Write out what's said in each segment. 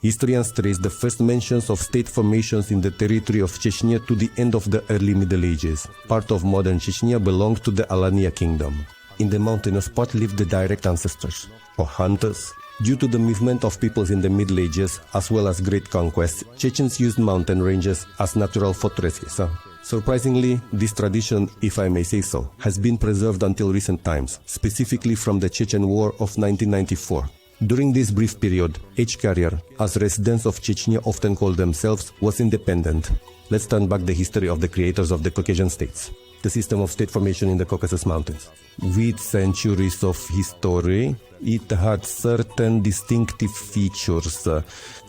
Historians trace the first mentions of state formations in the territory of Chechnya to the end of the early Middle Ages. Part of modern Chechnya belonged to the Alania kingdom. In the mountainous part lived the direct ancestors, or hunters. Due to the movement of peoples in the Middle Ages, as well as great conquests, Chechens used mountain ranges as natural fortresses. Surprisingly, this tradition, if I may say so, has been preserved until recent times, specifically from the Chechen War of 1994. During this brief period, each carrier, as residents of Chechnya often called themselves, was independent. Let's turn back the history of the creators of the Caucasian states. The system of state formation in the Caucasus Mountains. With centuries of history, it had certain distinctive features.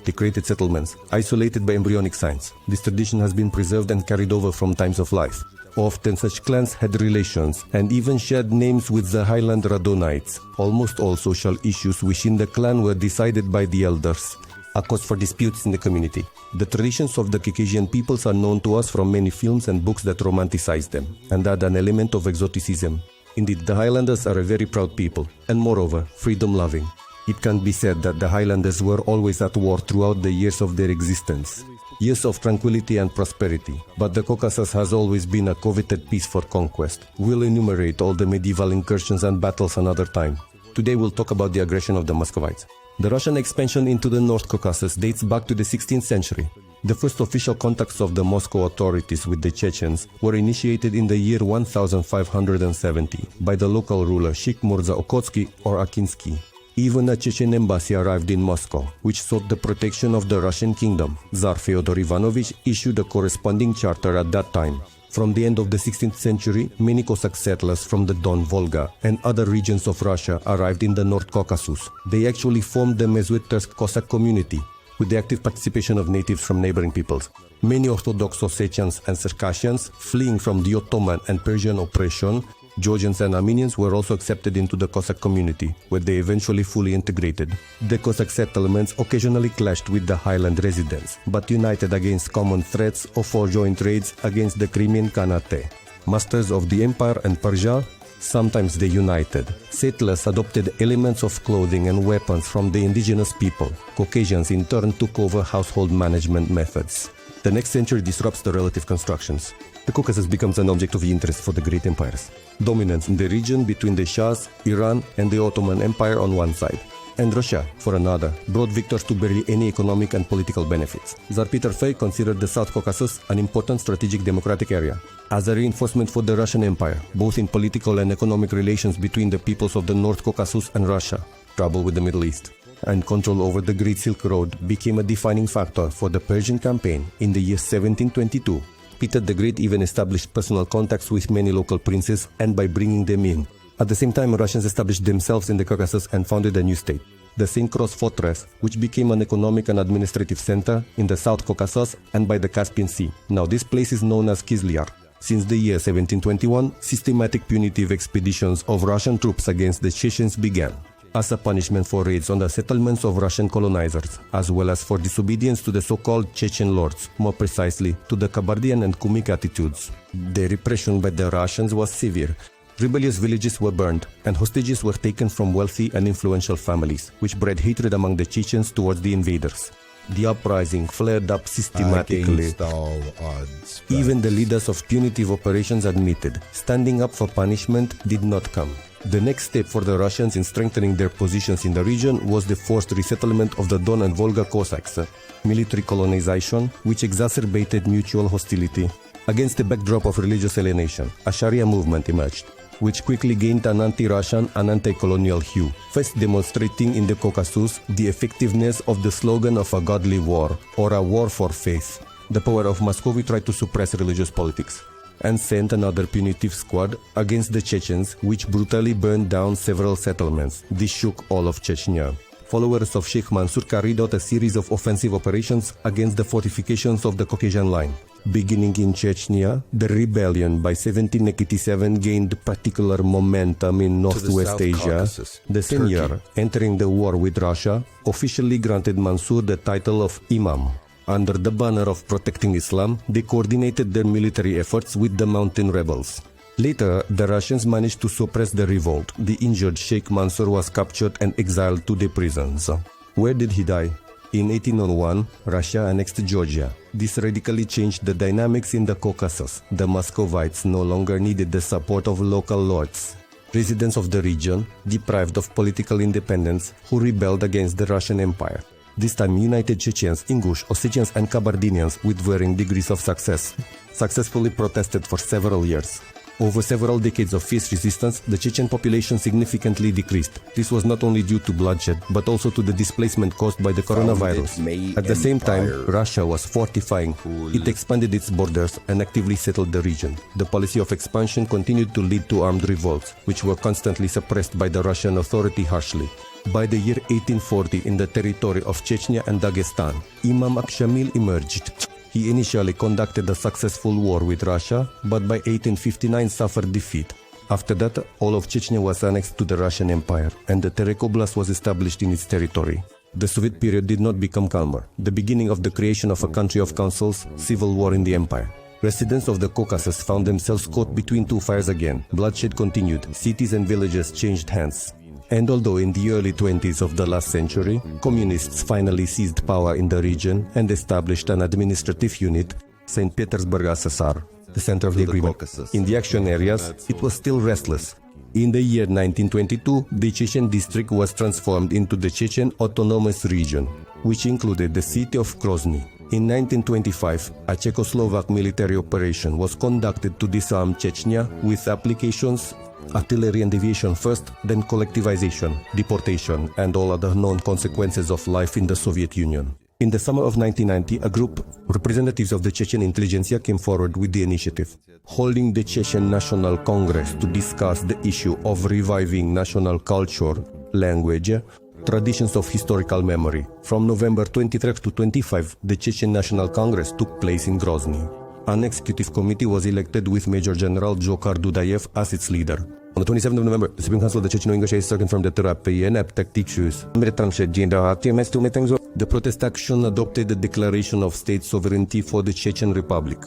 They created settlements, isolated by embryonic signs. This tradition has been preserved and carried over from times of life. Often such clans had relations and even shared names with the Highland Radonites. Almost all social issues within the clan were decided by the elders, a cause for disputes in the community. The traditions of the Caucasian peoples are known to us from many films and books that romanticize them and add an element of exoticism. Indeed, the Highlanders are a very proud people and moreover, freedom-loving. It can be said that the Highlanders were always at war throughout the years of their existence. Years of tranquility and prosperity, but the Caucasus has always been a coveted piece for conquest. We'll enumerate all the medieval incursions and battles another time. Today we'll talk about the aggression of the Muscovites. The Russian expansion into the North Caucasus dates back to the 16th century. The first official contacts of the Moscow authorities with the Chechens were initiated in the year 1570 by the local ruler Sheikh Murza Okotsky or Akinsky. Even a Chechen embassy arrived in Moscow, which sought the protection of the Russian kingdom. Tsar Fyodor Ivanovich issued a corresponding charter at that time. From the end of the 16th century, many Cossack settlers from the Don, Volga, and other regions of Russia arrived in the North Caucasus. They actually formed the Mezuetersk Cossack community, with the active participation of natives from neighboring peoples. Many Orthodox Ossetians and Circassians, fleeing from the Ottoman and Persian oppression, Georgians and Armenians were also accepted into the Cossack community, where they eventually fully integrated. The Cossack settlements occasionally clashed with the Highland residents, but united against common threats or for joint raids against the Crimean Khanate. Masters of the empire and Persia, sometimes they united. Settlers adopted elements of clothing and weapons from the indigenous people. Caucasians in turn took over household management methods. The next century disrupts the relative constructions. The Caucasus becomes an object of interest for the great empires. Dominance in the region between the Shahs, Iran and the Ottoman Empire on one side, and Russia, for another, brought victors to barely any economic and political benefits. Tsar Peter Fay considered the South Caucasus an important strategic democratic area. As a reinforcement for the Russian Empire, both in political and economic relations between the peoples of the North Caucasus and Russia, trouble with the Middle East, and control over the Great Silk Road became a defining factor for the Persian campaign in the year 1722. Peter the Great even established personal contacts with many local princes and by bringing them in. At the same time, Russians established themselves in the Caucasus and founded a new state, the St. Cross Fortress, which became an economic and administrative center in the South Caucasus and by the Caspian Sea. Now this place is known as Kizlyar. Since the year 1721, systematic punitive expeditions of Russian troops against the Chechens began, as a punishment for raids on the settlements of Russian colonizers, as well as for disobedience to the so-called Chechen lords, more precisely to the Kabardian and Kumyk attitudes. The repression by the Russians was severe. Rebellious villages were burned, and hostages were taken from wealthy and influential families, which bred hatred among the Chechens towards the invaders. The uprising flared up systematically. All odds. Even the leaders of punitive operations admitted, standing up for punishment did not come. The next step for the Russians in strengthening their positions in the region was the forced resettlement of the Don and Volga Cossacks, military colonization, which exacerbated mutual hostility. Against the backdrop of religious alienation, a Sharia movement emerged, which quickly gained an anti-Russian and anti-colonial hue, first demonstrating in the Caucasus the effectiveness of the slogan of a godly war, or a war for faith. The power of Muscovy tried to suppress religious politics, and sent another punitive squad against the Chechens, which brutally burned down several settlements. This shook all of Chechnya. Followers of Sheikh Mansur carried out a series of offensive operations against the fortifications of the Caucasian line. Beginning in Chechnya, the rebellion by 1787 gained particular momentum in Northwest Asia. The same year, entering the war with Russia, officially granted Mansur the title of Imam. Under the banner of protecting Islam, they coordinated their military efforts with the mountain rebels. Later, the Russians managed to suppress the revolt. The injured Sheikh Mansur was captured and exiled to the prisons. Where did he die? In 1801, Russia annexed Georgia. This radically changed the dynamics in the Caucasus. The Muscovites no longer needed the support of local lords. Residents of the region, deprived of political independence, who rebelled against the Russian Empire. This time united Chechens, Ingush, Ossetians and Kabardinians with varying degrees of success. Successfully protested for several years. Over several decades of fierce resistance, the Chechen population significantly decreased. This was not only due to bloodshed, but also to the displacement caused by the coronavirus. At the same time, Russia was fortifying. It expanded its borders and actively settled the region. The policy of expansion continued to lead to armed revolts, which were constantly suppressed by the Russian authority harshly. By the year 1840, in the territory of Chechnya and Dagestan, Imam Akshamil emerged. He initially conducted a successful war with Russia, but by 1859 suffered defeat. After that, all of Chechnya was annexed to the Russian Empire, and the Terek Oblast was established in its territory. The Soviet period did not become calmer, the beginning of the creation of a country of councils, civil war in the empire. Residents of the Caucasus found themselves caught between two fires again. Bloodshed continued, cities and villages changed hands. And although in the early 20s of the last century, communists finally seized power in the region and established an administrative unit, St. Petersburg SSR, the center of the agreement. In the action areas, it was still restless. In the year 1922, the Chechen district was transformed into the Chechen Autonomous Region, which included the city of Grozny. In 1925, a Czechoslovak military operation was conducted to disarm Chechnya with applications artillery and aviation first, then collectivization, deportation, and all other known consequences of life in the Soviet Union. In the summer of 1990, a group, representatives of the Chechen intelligentsia, came forward with the initiative, holding the Chechen National Congress to discuss the issue of reviving national culture, language, traditions of historical memory. From November 23 to 25, the Chechen National Congress took place in Grozny. An executive committee was elected with Major General Dzhokhar Dudayev as its leader. On the 27th of November, the Supreme Council of the Chechen-Ingush confirmed the therapy and tactics. The protest action adopted the declaration of state sovereignty for the Chechen Republic.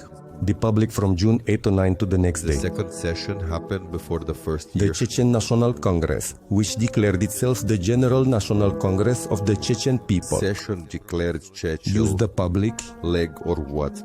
The public from June 8 to 9 to the next day. The second session happened before the first year. The Chechen National Congress, which declared itself the General National Congress of the Chechen people, Session declared Chechen used the public leg or what?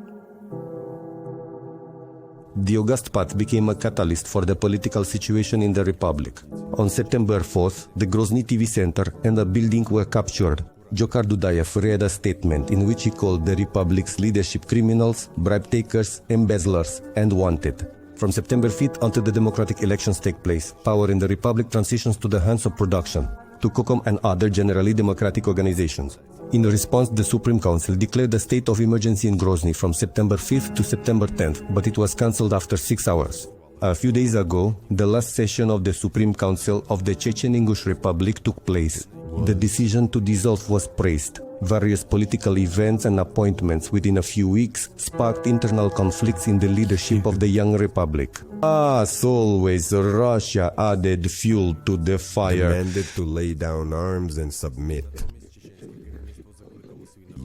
The August Path became a catalyst for the political situation in the Republic. On September 4th, the Grozny TV Center and a building were captured. Dzhokhar Dudayev read a statement in which he called the Republic's leadership criminals, bribe takers, embezzlers, and wanted. From September 5th until the democratic elections take place, power in the Republic transitions to the hands of production, to COCOM and other generally democratic organizations. In response, the Supreme Council declared a state of emergency in Grozny from September 5th to September 10th, but it was cancelled after 6 hours. A few days ago, the last session of the Supreme Council of the Chechen-Ingush Republic took place. The decision to dissolve was praised. Various political events and appointments within a few weeks sparked internal conflicts in the leadership of the young republic. As always, Russia added fuel to the fire. Demanded to lay down arms and submit.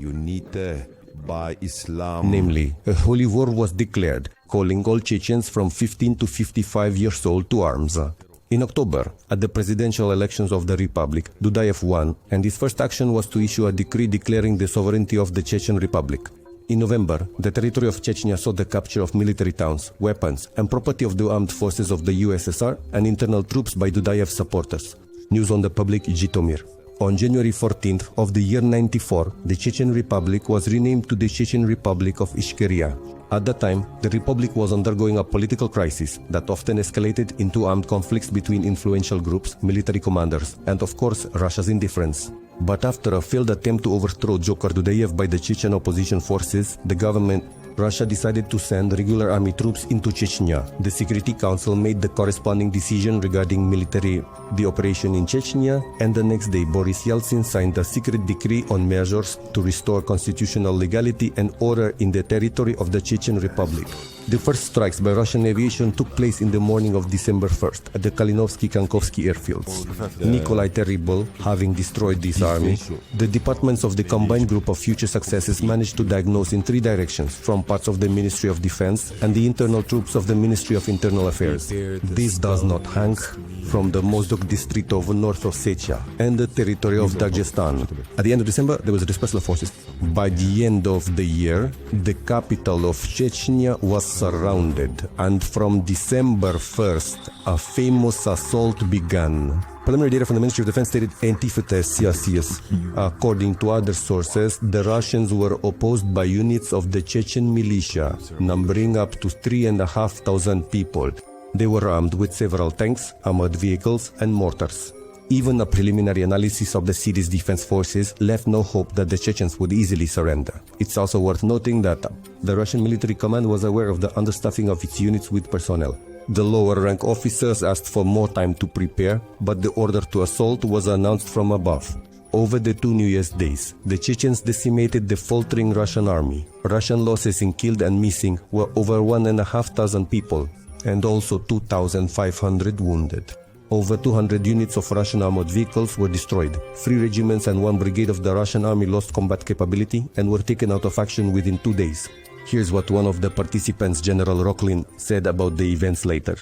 Unite by Islam. Namely, a holy war was declared, calling all Chechens from 15 to 55 years old to arms. In October, at the presidential elections of the Republic, Dudayev won, and his first action was to issue a decree declaring the sovereignty of the Chechen Republic. In November, the territory of Chechnya saw the capture of military towns, weapons, and property of the armed forces of the USSR and internal troops by Dudayev supporters. News on the public, Zhitomir. On January 14th of the year 94, the Chechen Republic was renamed to the Chechen Republic of Ishkeria. At that time, the Republic was undergoing a political crisis that often escalated into armed conflicts between influential groups, military commanders, and of course, Russia's indifference. But after a failed attempt to overthrow Dzhokhar Dudayev by the Chechen opposition forces, Russia decided to send regular army troops into Chechnya. The Security Council made the corresponding decision regarding the operation in Chechnya, and the next day Boris Yeltsin signed a secret decree on measures to restore constitutional legality and order in the territory of the Chechen Republic. The first strikes by Russian aviation took place in the morning of December 1st at the Kalinovsky-Kankovsky airfields. Nikolai Terrible, having destroyed this army, the departments of the Combined Group of Future Successes managed to diagnose in 3 directions from parts of the Ministry of Defense and the internal troops of the Ministry of Internal Affairs. This does not hang from the Mozdok district of North Ossetia and the territory of Dagestan. At the end of December, there was a dispersal of forces. By the end of the year, the capital of Chechnya was surrounded, and from December 1st, a famous assault began. Preliminary data from the Ministry of Defense stated According to other sources, the Russians were opposed by units of the Chechen militia, numbering up to 3,500 people. They were armed with several tanks, armored vehicles, and mortars. Even a preliminary analysis of the city's defense forces left no hope that the Chechens would easily surrender. It's also worth noting that the Russian military command was aware of the understaffing of its units with personnel. The lower rank officers asked for more time to prepare, but the order to assault was announced from above. Over the 2 New Year's days, the Chechens decimated the faltering Russian army. Russian losses in killed and missing were over 1,500 people, and also 2,500 wounded. Over 200 units of Russian armored vehicles were destroyed. 3 regiments and 1 brigade of the Russian army lost combat capability and were taken out of action within 2 days. Here's what one of the participants, General Roklin, said about the events later.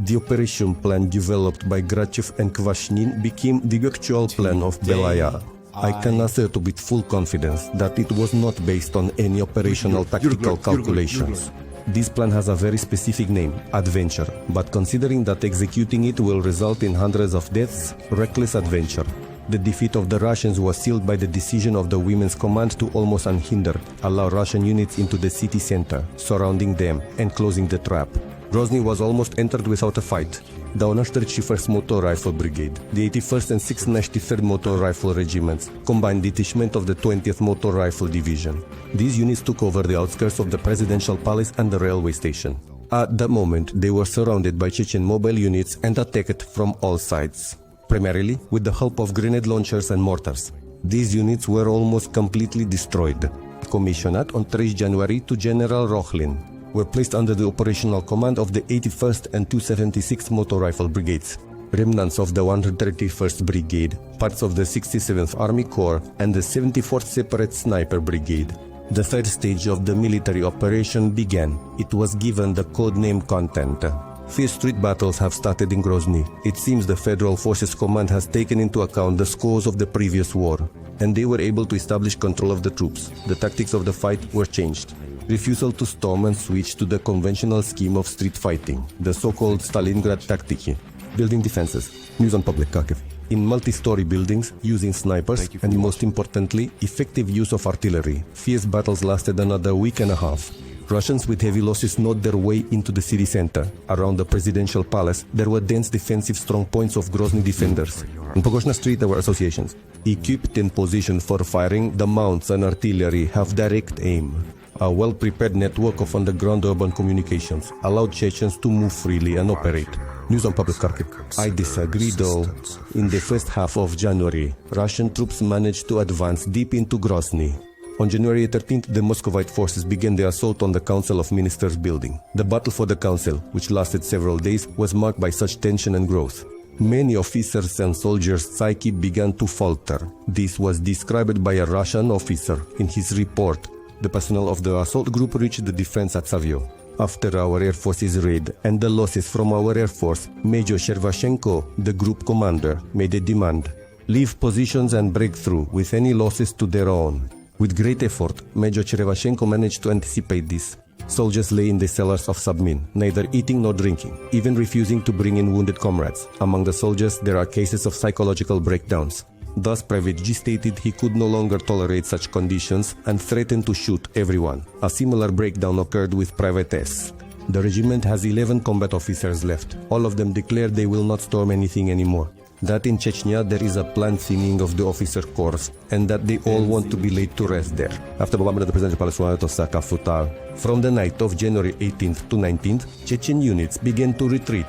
The operation plan developed by Grachev and Kvashnin became the actual plan of Belaya. I can assert with full confidence that it was not based on any operational tactical calculations. This plan has a very specific name, adventure, but considering that executing it will result in hundreds of deaths, reckless adventure. The defeat of the Russians was sealed by the decision of the Women's Command to almost unhindered allow Russian units into the city center, surrounding them and closing the trap. Grozny was almost entered without a fight. The 131st Motor Rifle Brigade, the 81st and 693rd Motor Rifle Regiments, combined detachment of the 20th Motor Rifle Division. These units took over the outskirts of the presidential palace and the railway station. At that moment, they were surrounded by Chechen mobile units and attacked from all sides, primarily with the help of grenade launchers and mortars. These units were almost completely destroyed. Commissioned on 3 January to General Rokhlin, were placed under the operational command of the 81st and 276th Motor Rifle Brigades, remnants of the 131st Brigade, parts of the 67th Army Corps, and the 74th Separate Sniper Brigade. The third stage of the military operation began. It was given the codename Content. Fierce street battles have started in Grozny. It seems the Federal Forces Command has taken into account the scores of the previous war, and they were able to establish control of the troops. The tactics of the fight were changed. Refusal to storm and switch to the conventional scheme of street fighting, the so-called Stalingrad tactic. Building defenses. News on public, Kharkiv. In multi-story buildings, using snipers, and most importantly, effective use of artillery. Fierce battles lasted another week and a half. Russians with heavy losses gnawed their way into the city center. Around the presidential palace, there were dense defensive strong points of Grozny defenders. In Pogoshna Street, there were associations. Equipped in position for firing, the mounts and artillery have direct aim. A well-prepared network of underground urban communications allowed Chechens to move freely and operate. News on public, Kharkiv. I disagree though. In the first half of January, Russian troops managed to advance deep into Grozny. On January 13th, the Muscovite forces began the assault on the Council of Ministers building. The battle for the council, which lasted several days, was marked by such tension and growth. Many officers and soldiers' psyche began to falter. This was described by a Russian officer in his report. The personnel of the assault group reached the defense at Savio. After our Air Force's raid and the losses from our Air Force, Major Shervashenko, the group commander, made a demand. Leave positions and break through with any losses to their own. With great effort, Major Cherevashenko managed to anticipate this. Soldiers lay in the cellars of Submin, neither eating nor drinking, even refusing to bring in wounded comrades. Among the soldiers, there are cases of psychological breakdowns. Thus, Private G stated he could no longer tolerate such conditions and threatened to shoot everyone. A similar breakdown occurred with Private S. The regiment has 11 combat officers left. All of them declared they will not storm anything anymore. That in Chechnya there is a planned thinning of the officer corps, and that they all want to be laid to rest there. After bombardment of the presidential palace from Osaka Futal, from the night of January 18th to 19th, Chechen units began to retreat.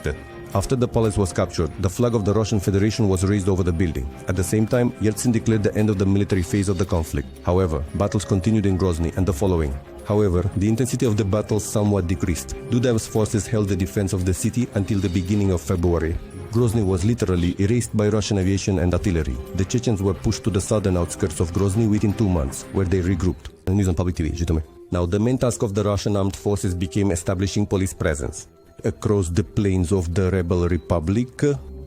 After the palace was captured, the flag of the Russian Federation was raised over the building. At the same time, Yeltsin declared the end of the military phase of the conflict. However, battles continued in Grozny and the following. However, the intensity of the battles somewhat decreased. Dudayev's forces held the defense of the city until the beginning of February. Grozny was literally erased by Russian aviation and artillery. The Chechens were pushed to the southern outskirts of Grozny within 2 months, where they regrouped. News on public TV, Jitomir. Now, the main task of the Russian armed forces became establishing police presence across the plains of the rebel republic,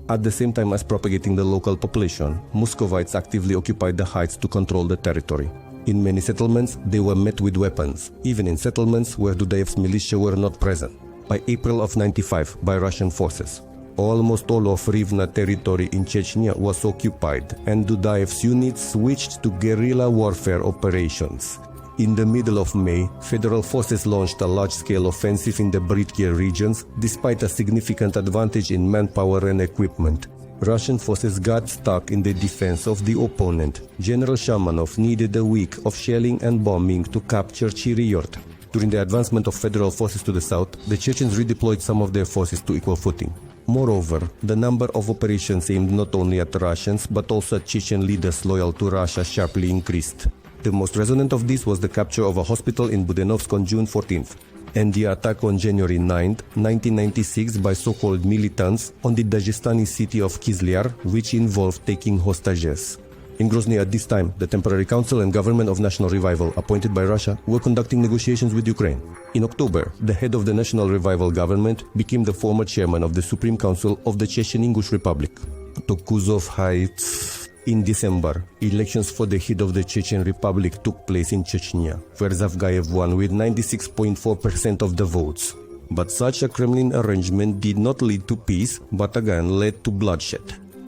at the same time as propagating the local population. Muscovites actively occupied the heights to control the territory. In many settlements, they were met with weapons, even in settlements where Dudayev's militia were not present. By April of 95, by Russian forces, almost all of Rivne territory in Chechnya was occupied, and Dudayev's units switched to guerrilla warfare operations. In the middle of May, federal forces launched a large-scale offensive in the Britkia regions, despite a significant advantage in manpower and equipment. Russian forces got stuck in the defense of the opponent. General Shamanov needed a week of shelling and bombing to capture Chiriyort. During the advancement of federal forces to the south, the Chechens redeployed some of their forces to equal footing. Moreover, the number of operations aimed not only at Russians but also at Chechen leaders loyal to Russia sharply increased. The most resonant of this was the capture of a hospital in Budenovsk on June 14th, and the attack on January 9, 1996 by so-called militants on the Dagestani city of Kizlyar, which involved taking hostages. In Grozny at this time, the Temporary Council and Government of National Revival, appointed by Russia, were conducting negotiations with Ukraine. In October, the head of the National Revival government became the former chairman of the Supreme Council of the Chechen Ingush Republic. Kutuzov Heights. In December, elections for the head of the Chechen Republic took place in Chechnya, where Zavgayev won with 96.4% of the votes. But such a Kremlin arrangement did not lead to peace, but again led to bloodshed.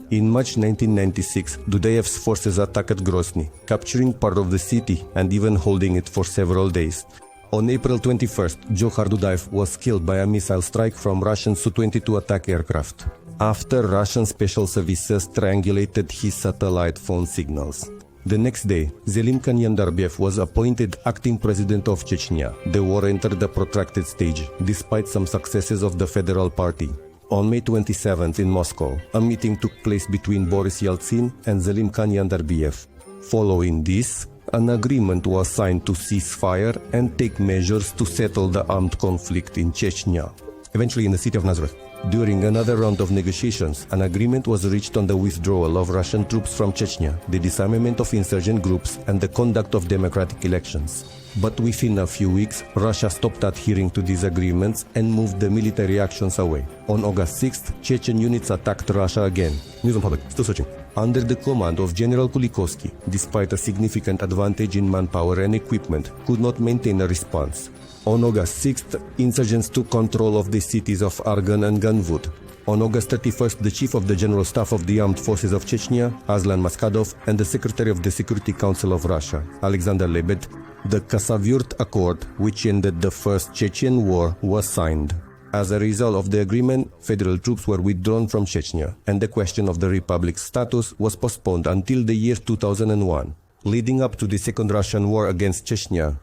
In March 1996, Dudayev's forces attacked Grozny, capturing part of the city and even holding it for several days. On April 21st, Johar Dudayev was killed by a missile strike from Russian Su-22 attack aircraft, after Russian special services triangulated his satellite phone signals. The next day, Zelim Kanyandarbiev was appointed acting president of Chechnya. The war entered a protracted stage, despite some successes of the Federal Party. On May 27th in Moscow, a meeting took place between Boris Yeltsin and Zelim Kanyandarbiev. Following this, an agreement was signed to cease fire and take measures to settle the armed conflict in Chechnya. Eventually in the city of Nazareth, during another round of negotiations, an agreement was reached on the withdrawal of Russian troops from Chechnya, the disarmament of insurgent groups, and the conduct of democratic elections. But within a few weeks, Russia stopped adhering to these agreements and moved the military actions away. On August 6th, Chechen units attacked Russia again. News on public, still searching. Under the command of General Kulikovsky, despite a significant advantage in manpower and equipment, could not maintain a response. On August 6th, insurgents took control of the cities of Argon and Ganvud. On August 31st, the Chief of the General Staff of the Armed Forces of Chechnya, Aslan Maskadov, and the Secretary of the Security Council of Russia, Alexander Lebed, the Khasavyurt Accord, which ended the First Chechen War, was signed. As a result of the agreement, federal troops were withdrawn from Chechnya, and the question of the republic's status was postponed until the year 2001. Leading up to the Second Russian War against Chechnya,